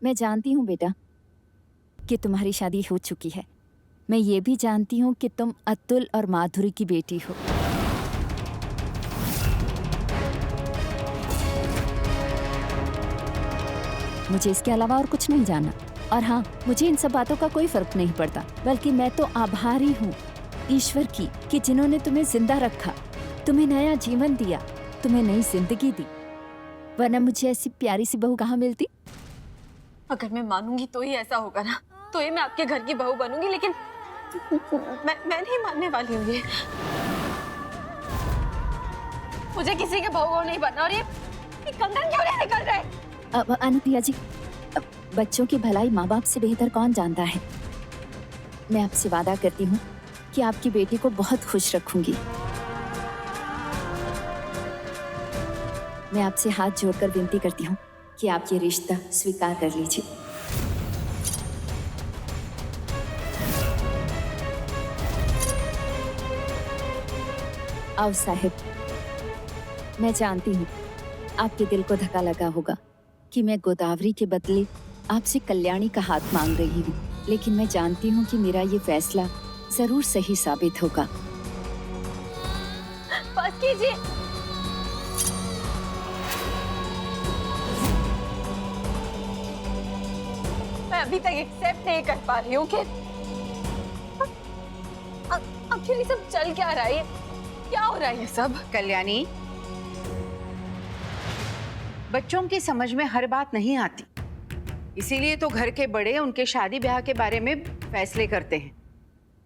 मैं जानती हूँ बेटा कि तुम्हारी शादी हो चुकी है। मैं ये भी जानती हूँ कि तुम अतुल और माधुरी की बेटी हो। मुझे इसके अलावा और कुछ नहीं जानना। और हाँ, मुझे इन सब बातों का कोई फर्क नहीं पड़ता, बल्कि मैं तो आभारी हूँ ईश्वर की कि जिन्होंने तुम्हें जिंदा रखा, तुम्हें नया जीवन दिया, तुम्हें नई जिंदगी दी। वरना मुझे ऐसी प्यारी सी बहू कहाँ मिलती। अगर मैं मानूंगी तो ही ऐसा होगा ना, तो ही मैं आपके घर की बहू बनूंगी, लेकिन मैं नहीं मानने वाली हूँ ये। मुझे किसी के बहू नहीं बनना। और ये कंगन क्यों नहीं निकल रहे? अब अनुप्रिया जी, बच्चों की भलाई माँ बाप से बेहतर कौन जानता है। मैं आपसे वादा करती हूँ कि आपकी बेटी को बहुत खुश रखूंगी। मैं आपसे हाथ जोड़कर विनती करती हूँ कि आप ये रिश्ता स्वीकार कर लीजिए। आओ साहिब, मैं जानती हूँ आपके दिल को धक्का लगा होगा कि मैं गोदावरी के बदले आपसे कल्याणी का हाथ मांग रही हूँ, लेकिन मैं जानती हूँ कि मेरा ये फैसला जरूर सही साबित होगा। बस कीजिए। मैं अभी तक एक्सेप्ट नहीं कर पा रही हूँ कि आखिर ये सब चल क्या रहा है, क्या हो रहा है ये सब। कल्याणी, बच्चों की समझ में हर बात नहीं आती, इसीलिए तो घर के बड़े उनके शादी ब्याह के बारे में फैसले करते हैं।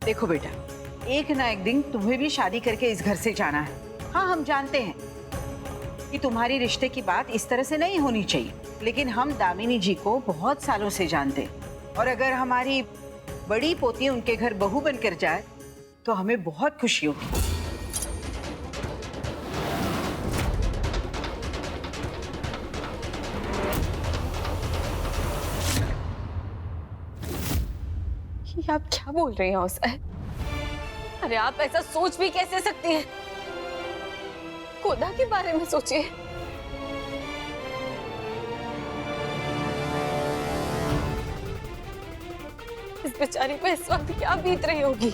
देखो बेटा, एक ना एक दिन तुम्हें भी शादी करके इस घर से जाना है। हाँ, हम जानते हैं कि तुम्हारी रिश्ते की बात इस तरह से नहीं होनी चाहिए, लेकिन हम दामिनी जी को बहुत सालों से जानते हैं, और अगर हमारी बड़ी पोती उनके घर बहू बनकर जाए तो हमें बहुत खुशी होगी। ये आप क्या बोल रही हैं उसे? अरे आप ऐसा सोच भी कैसे सकती हैं? गोदा के बारे में सोचिए। इस बेचारी को इस वक्त क्या बीत रही होगी।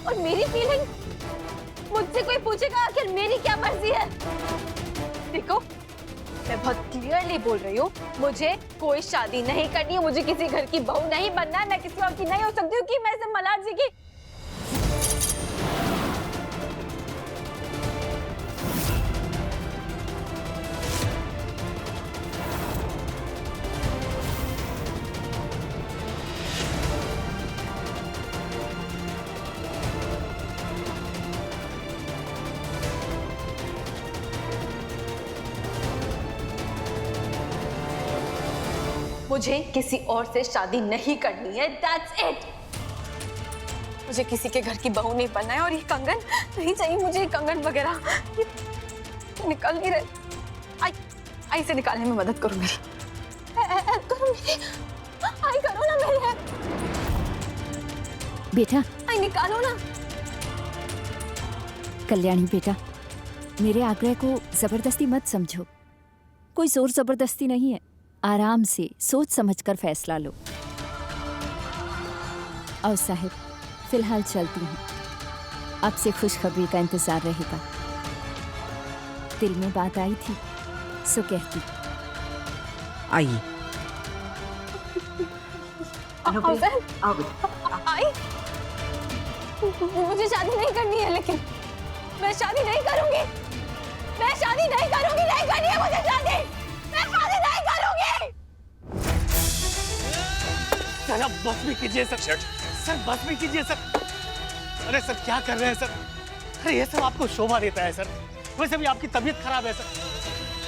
और मेरी फीलिंग, मुझसे कोई पूछेगा आखिर मेरी क्या मर्जी है? देखो, मैं बहुत क्लियरली बोल रही हूँ, मुझे कोई शादी नहीं करनी है, मुझे किसी घर की बहू नहीं बनना है। मैं किसी और की नहीं हो सकती हूँ कि मैं इसे मल्हार जी की। मुझे किसी और से शादी नहीं करनी है, that's it। मुझे किसी के घर की बहू नहीं बनना है। और ये कंगन नहीं चाहिए मुझे, ये कंगन वगैरह ये निकल नहीं रहे। आई से निकालने में मदद करो मेरी, करो मेरी, आई करो ना मेरी हेल्प। बेटा, आई निकालो ना। कल्याणी बेटा, मेरे आग्रह को जबरदस्ती मत समझो। कोई जोर जबरदस्ती नहीं है। आराम से सोच समझकर फैसला लो। और साहिब, फिलहाल चलती हूँ। आपसे खुशखबरी का इंतजार रहेगा। दिल में बात आई थी सो कहती। आइए। आई, मुझे शादी नहीं करनी है, लेकिन मैं शादी नहीं करूंगी। मैं शादी नहीं करूंगी, नहीं करनी है मुझे शादी। मैं शादी नहीं करूंगी। सर आप बस भी कीजिए सर। सर बस भी कीजिए सर। अरे सर क्या कर रहे हैं सर? अरे ये सब आपको शोभा देता है सर? वैसे भी आपकी तबीयत खराब है सर।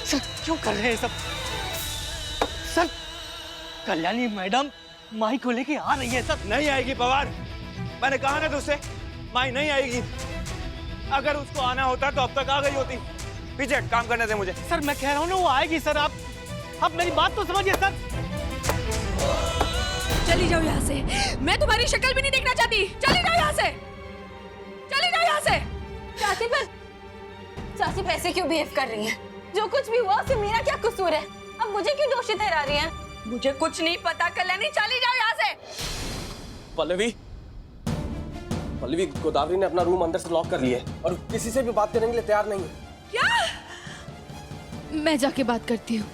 सर क्यों कर रहे हैं सब? सर कल्याणी मैडम माई को लेके आ रही है सर। नहीं आएगी पवार, मैंने कहा ना तुझसे, माई नहीं आएगी। अगर उसको आना होता तो अब तक आ गई होती। पीछे काम करने दे मुझे। सर मैं कह रहा हूँ ना वो आएगी सर। आप मेरी बात तो समझिए सर। चली जाओ यहाँ से, मैं तुम्हारी शक्ल भी नहीं देखना चाहती। चली जाओ यहाँ से, चली जाओ यहाँ से। चाची पैसे क्यों बिहेव कर रही हैं? जो कुछ भी हुआ उससे मेरा क्या कसूर है? अब मुझे क्यों दोषी ठहरा रही हैं? मुझे कुछ नहीं पता कल्याणी, चली जाओ यहाँ से। पल्लवी, पल्लवी, गोदावरी ने अपना रूम अंदर से लॉक कर लिया है और किसी से भी बात करने के लिए तैयार नहीं है। क्या? मैं जाके बात करती हूँ।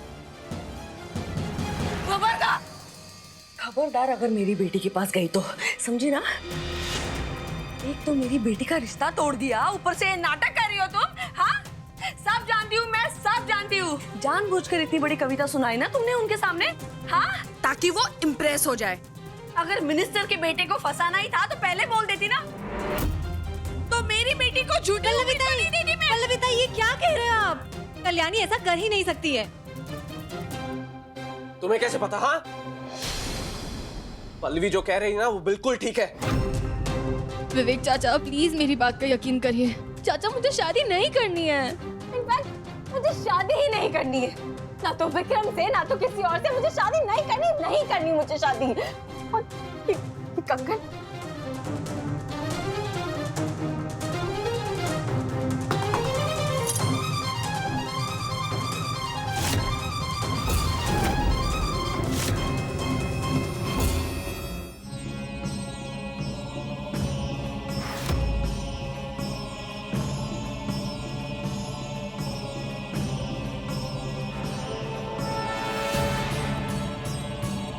खबरदार, खबरदार अगर मेरी बेटी के पास गई तो, समझी ना? एक तो मेरी बेटी का रिश्ता तोड़ दिया, ऊपर से ये नाटक कर रही हो तुम। हाँ, सब जानती हूँ मैं, सब जानती हूँ। जानबूझकर इतनी बड़ी कविता सुनाई ना तुमने उनके सामने? हाँ, ताकि वो इम्प्रेस हो जाए। अगर मिनिस्टर के बेटे को फंसाना ही था तो पहले बोल देती ना। तो मेरी बेटी को झूठी उम्मीद तो नहीं देती मैं। पल्लविता, ये क्या कह रहे हैं आप? कल्याणी ऐसा कर ही नहीं सकती है। तुम्हें कैसे पता? हाँ, पल्लवी जो कह रही है ना वो बिल्कुल ठीक है। विवेक चाचा, प्लीज मेरी बात का यकीन करिए। चाचा, मुझे शादी नहीं करनी है। इनफैक्ट मुझे शादी ही नहीं करनी है, ना तो विक्रम से ना तो किसी और से। मुझे शादी नहीं करनी मुझे शादी। और ये कंगन,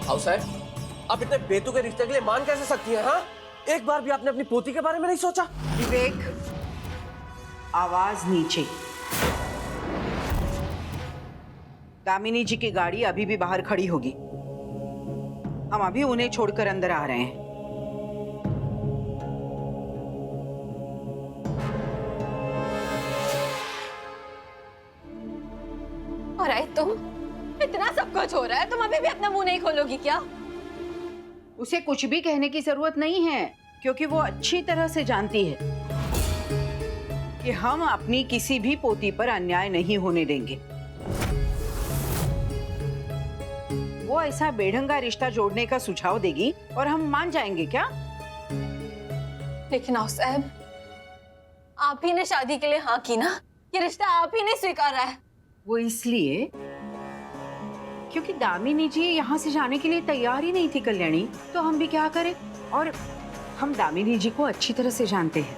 आओ साहब, आप इतने बेतुके रिश्ते के लिए मान कैसे सकती हैं? हाँ, एक बार भी आपने अपनी पोती के बारे में नहीं सोचा? विवेक, आवाज नीचे। दामिनी जी की गाड़ी अभी भी बाहर खड़ी होगी। हम अभी उन्हें छोड़कर अंदर आ रहे हैं। और आई तुम, इतना सब कुछ हो रहा है, तुम अभी भी अपना मुंह नहीं खोलोगी क्या? उसे कुछ भी कहने की जरूरत नहीं है, क्योंकि वो अच्छी तरह से जानती है कि हम अपनी किसी भी पोती पर अन्याय नहीं होने देंगे। वो ऐसा बेढंगा रिश्ता जोड़ने का सुझाव देगी और हम मान जाएंगे क्या? लेकिन साहब, आप ही ने शादी के लिए हाँ की ना, ये रिश्ता आप ही ने स्वीकारा है। वो इसलिए क्योंकि दामिनी जी यहाँ से जाने के लिए तैयार ही नहीं थी कल्याणी, तो हम भी क्या करें? और हम दामिनी जी को अच्छी तरह से जानते हैं।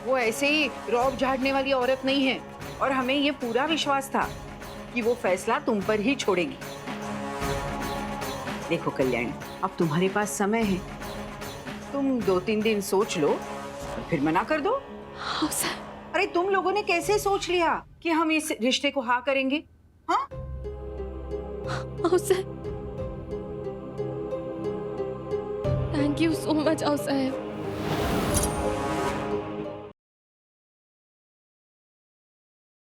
वो ऐसे ही रौब झाड़ने वाली औरत नहीं है, और हमें ये पूरा विश्वास था कि वो फैसला तुम पर ही छोड़ेगी। देखो कल्याणी, अब तुम्हारे पास समय है, तुम 2-3 दिन सोच लो और फिर मना कर दो। हाँ सर। अरे तुम लोगों ने कैसे सोच लिया कि हम इस रिश्ते को हाँ करेंगे? हाँ? आओ sir, thank you so much आओ साहब।